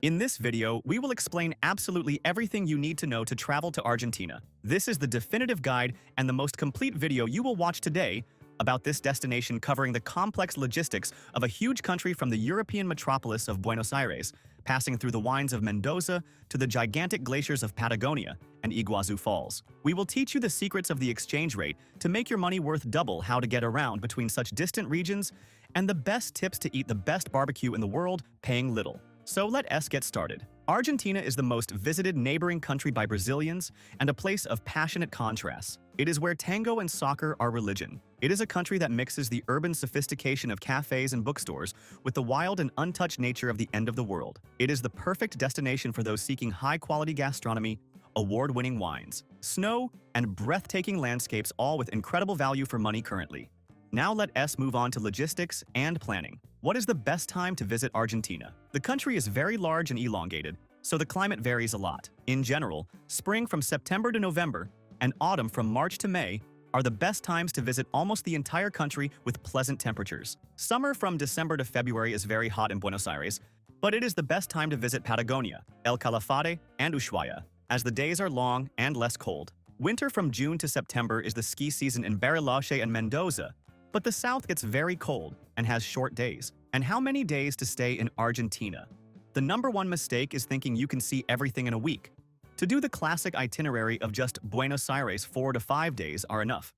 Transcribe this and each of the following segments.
In this video, we will explain absolutely everything you need to know to travel to Argentina. This is the definitive guide and the most complete video you will watch today about this destination, covering the complex logistics of a huge country from the European metropolis of Buenos Aires, passing through the wines of Mendoza to the gigantic glaciers of Patagonia and Iguazu Falls. We will teach you the secrets of the exchange rate to make your money worth double, how to get around between such distant regions, and the best tips to eat the best barbecue in the world, paying little. So let us get started. Argentina is the most visited neighboring country by Brazilians and a place of passionate contrasts. It is where tango and soccer are religion. It is a country that mixes the urban sophistication of cafes and bookstores with the wild and untouched nature of the end of the world. It is the perfect destination for those seeking high-quality gastronomy, award-winning wines, snow, and breathtaking landscapes, all with incredible value for money currently. Now let us move on to logistics and planning. What is the best time to visit Argentina? The country is very large and elongated, so the climate varies a lot. In general, spring from September to November and autumn from March to May are the best times to visit almost the entire country with pleasant temperatures. Summer from December to February is very hot in Buenos Aires, but it is the best time to visit Patagonia, El Calafate, and Ushuaia, as the days are long and less cold. Winter from June to September is the ski season in Bariloche and Mendoza, but the south gets very cold and has short days. And how many days to stay in Argentina? The number one mistake is thinking you can see everything in a week. To do the classic itinerary of just Buenos Aires, 4 to 5 days are enough.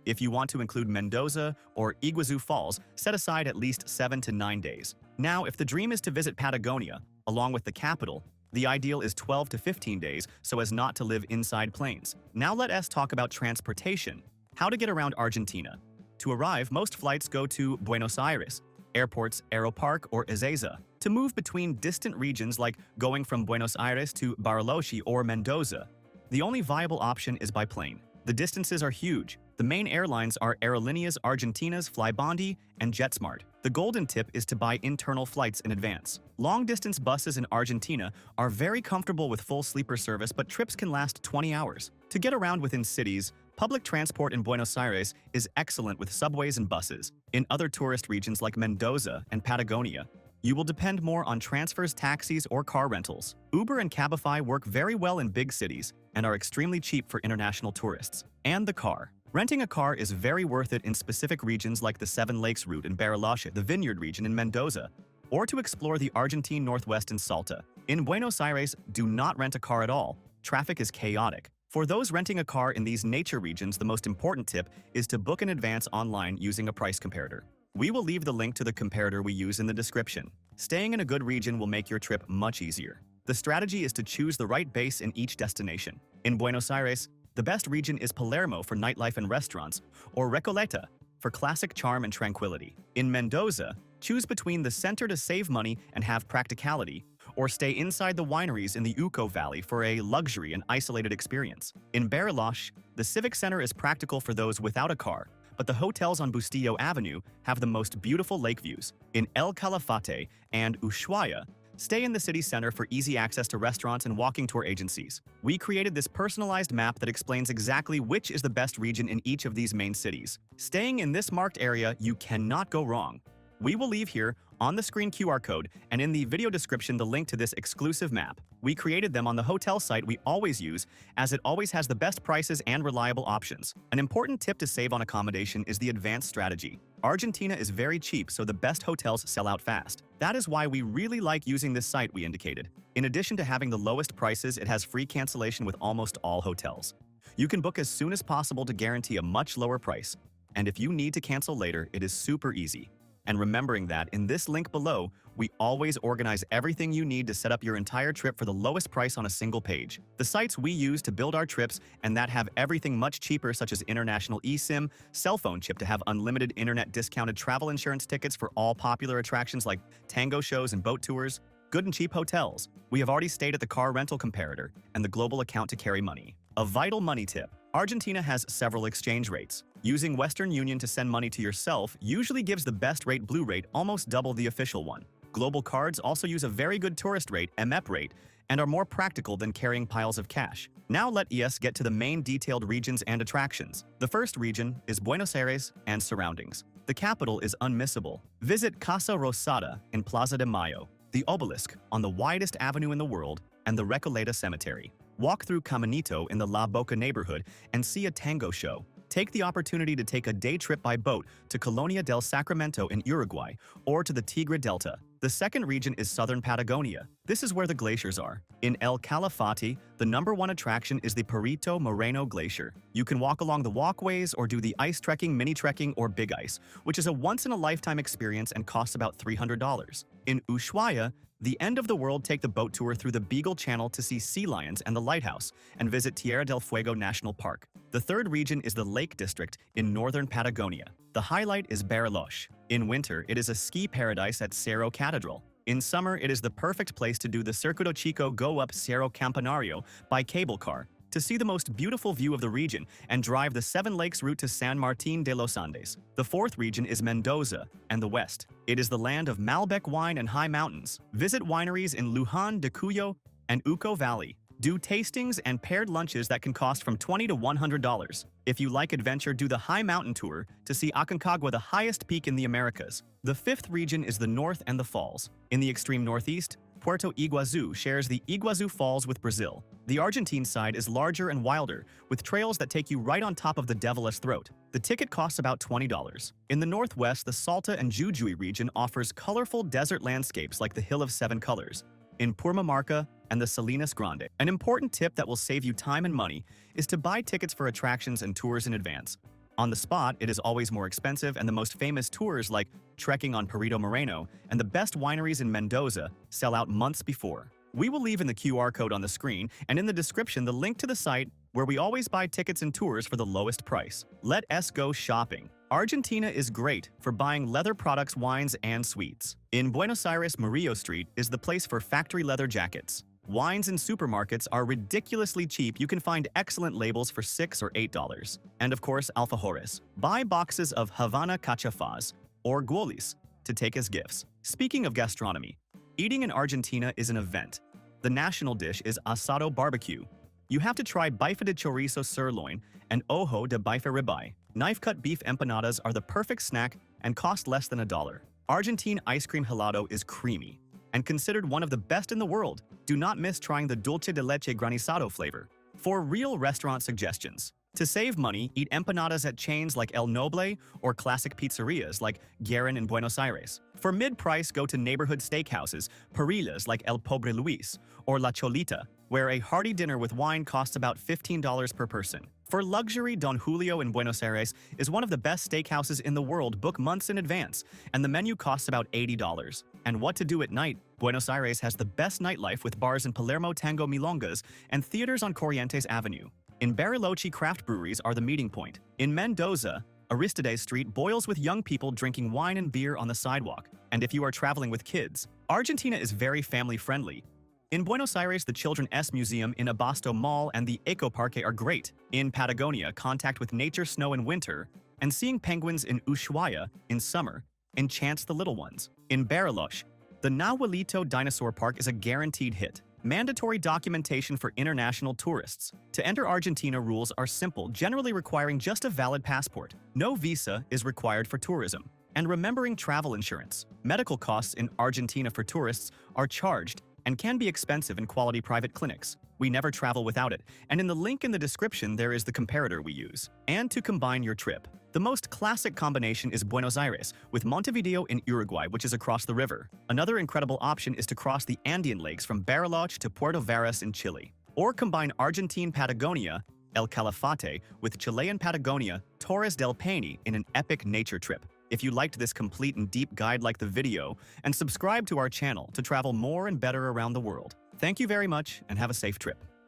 If you want to include Mendoza or Iguazu Falls, set aside at least 7 to 9 days. Now, if the dream is to visit Patagonia, along with the capital, the ideal is 12 to 15 days so as not to live inside planes. Now let us talk about transportation. How to get around Argentina. To arrive, most flights go to Buenos Aires, airports Aeropark or Ezeiza. To move between distant regions, like going from Buenos Aires to Bariloche or Mendoza, the only viable option is by plane. The distances are huge. The main airlines are Aerolíneas Argentinas, Flybondi, and JetSmart. The golden tip is to buy internal flights in advance. Long-distance buses in Argentina are very comfortable with full sleeper service, but trips can last 20 hours. To get around within cities, public transport in Buenos Aires is excellent with subways and buses. In other tourist regions like Mendoza and Patagonia, you will depend more on transfers, taxis, or car rentals. Uber and Cabify work very well in big cities and are extremely cheap for international tourists. And the car. Renting a car is very worth it in specific regions like the Seven Lakes route in Bariloche, the Vineyard region in Mendoza, or to explore the Argentine Northwest in Salta. In Buenos Aires, do not rent a car at all. Traffic is chaotic. For those renting a car in these nature regions, the most important tip is to book in advance online using a price comparator. We will leave the link to the comparator we use in the description. Staying in a good region will make your trip much easier. The strategy is to choose the right base in each destination. In Buenos Aires, the best region is Palermo for nightlife and restaurants, or Recoleta for classic charm and tranquility. In Mendoza, choose between the center to save money and have practicality, or stay inside the wineries in the Uco Valley for a luxury and isolated experience. In Bariloche, the Civic Center is practical for those without a car, but the hotels on Bustillo Avenue have the most beautiful lake views. In El Calafate and Ushuaia, stay in the city center for easy access to restaurants and walking tour agencies. We created this personalized map that explains exactly which is the best region in each of these main cities. Staying in this marked area, you cannot go wrong. We will leave here on the screen QR code and in the video description the link to this exclusive map. We created them on the hotel site we always use, as it always has the best prices and reliable options. An important tip to save on accommodation is the advanced strategy. Argentina is very cheap, so the best hotels sell out fast. That is why we really like using this site we indicated. In addition to having the lowest prices, it has free cancellation with almost all hotels. You can book as soon as possible to guarantee a much lower price. And if you need to cancel later, it is super easy. And remembering that, in this link below, we always organize everything you need to set up your entire trip for the lowest price on a single page. The sites we use to build our trips and that have everything much cheaper, such as international eSIM, cell phone chip to have unlimited internet, discounted travel insurance tickets for all popular attractions like tango shows and boat tours, good and cheap hotels. We have already stayed at the car rental comparator and the global account to carry money. A vital money tip. Argentina has several exchange rates. Using Western Union to send money to yourself usually gives the best rate, blue rate, almost double the official one. Global cards also use a very good tourist rate, MEP rate, and are more practical than carrying piles of cash. Now let us get to the main detailed regions and attractions. The first region is Buenos Aires and surroundings. The capital is unmissable. Visit Casa Rosada in Plaza de Mayo, the obelisk on the widest avenue in the world, and the Recoleta Cemetery. Walk through Caminito in the La Boca neighborhood and see a tango show. Take the opportunity to take a day trip by boat to Colonia del Sacramento in Uruguay or to the Tigre Delta. The second region is southern Patagonia. This is where the glaciers are. In El Calafate, the #1 attraction is the Perito Moreno Glacier. You can walk along the walkways or do the ice trekking, mini trekking, or big ice, which is a once-in-a-lifetime experience and costs about $300. In Ushuaia, the end of the world, take the boat tour through the Beagle Channel to see sea lions and the lighthouse, and visit Tierra del Fuego National Park. The third region is the Lake District in northern Patagonia. The highlight is Bariloche. In winter, it is a ski paradise at Cerro Catedral. In summer, it is the perfect place to do the Circuito Chico go up Cerro Campanario by cable car, to see the most beautiful view of the region and drive the Seven Lakes route to San Martín de los Andes. The fourth region is Mendoza and the West. It is the land of Malbec wine and high mountains. Visit wineries in Luján de Cuyo and Uco Valley. Do tastings and paired lunches that can cost from $20 to $100. If you like adventure, do the high mountain tour to see Aconcagua, the highest peak in the Americas. The fifth region is the North and the Falls. In the extreme northeast, Puerto Iguazú shares the Iguazú Falls with Brazil. The Argentine side is larger and wilder, with trails that take you right on top of the Devil's Throat. The ticket costs about $20. In the northwest, the Salta and Jujuy region offers colorful desert landscapes like the Hill of Seven Colors. In Purmamarca and the Salinas Grande. An important tip that will save you time and money is to buy tickets for attractions and tours in advance. On the spot, it is always more expensive, and the most famous tours like trekking on Perito Moreno and the best wineries in Mendoza sell out months before. We will leave in the QR code on the screen and in the description the link to the site where we always buy tickets and tours for the lowest price. Let us go shopping. Argentina is great for buying leather products, wines, and sweets. In Buenos Aires, Murillo Street is the place for factory leather jackets. Wines in supermarkets are ridiculously cheap. You can find excellent labels for $6 or $8. And of course, alfajores. Buy boxes of Havana cachafaz or guolis to take as gifts. Speaking of gastronomy, eating in Argentina is an event. The national dish is asado barbecue. You have to try bife de chorizo sirloin and ojo de bife ribeye. Knife-cut beef empanadas are the perfect snack and cost less than $1. Argentine ice cream helado is creamy and considered one of the best in the world. Do not miss trying the dulce de leche granizado flavor. For real restaurant suggestions, to save money, eat empanadas at chains like El Noble or classic pizzerias like Guerin in Buenos Aires. For mid-price, go to neighborhood steakhouses, parrillas like El Pobre Luis or La Cholita, where a hearty dinner with wine costs about $15 per person. For luxury, Don Julio in Buenos Aires is one of the best steakhouses in the world. Book months in advance, and the menu costs about $80. And what to do at night? Buenos Aires has the best nightlife with bars in Palermo, Tango Milongas, and theaters on Corrientes Avenue. In Bariloche, craft breweries are the meeting point. In Mendoza, Aristides Street boils with young people drinking wine and beer on the sidewalk. And if you are traveling with kids, Argentina is very family-friendly. In Buenos Aires, the Children's Museum in Abasto Mall and the Eco Parque are great. In Patagonia, contact with nature, snow in winter, and seeing penguins in Ushuaia in summer enchants the little ones. In Bariloche, the Nahuelito Dinosaur Park is a guaranteed hit. Mandatory documentation for international tourists. To enter Argentina, rules are simple, generally requiring just a valid passport. No visa is required for tourism. And remembering travel insurance. Medical costs in Argentina for tourists are charged and can be expensive in quality private clinics. We never travel without it, and in the link in the description there is the comparator we use. And to combine your trip, the most classic combination is Buenos Aires with Montevideo in Uruguay, which is across the river. Another incredible option is to cross the Andean lakes from Bariloche to Puerto Varas in Chile. Or combine Argentine Patagonia, El Calafate, with Chilean Patagonia, Torres del Paine in an epic nature trip. If you liked this complete and deep guide, like the video and subscribe to our channel to travel more and better around the world. Thank you very much and have a safe trip.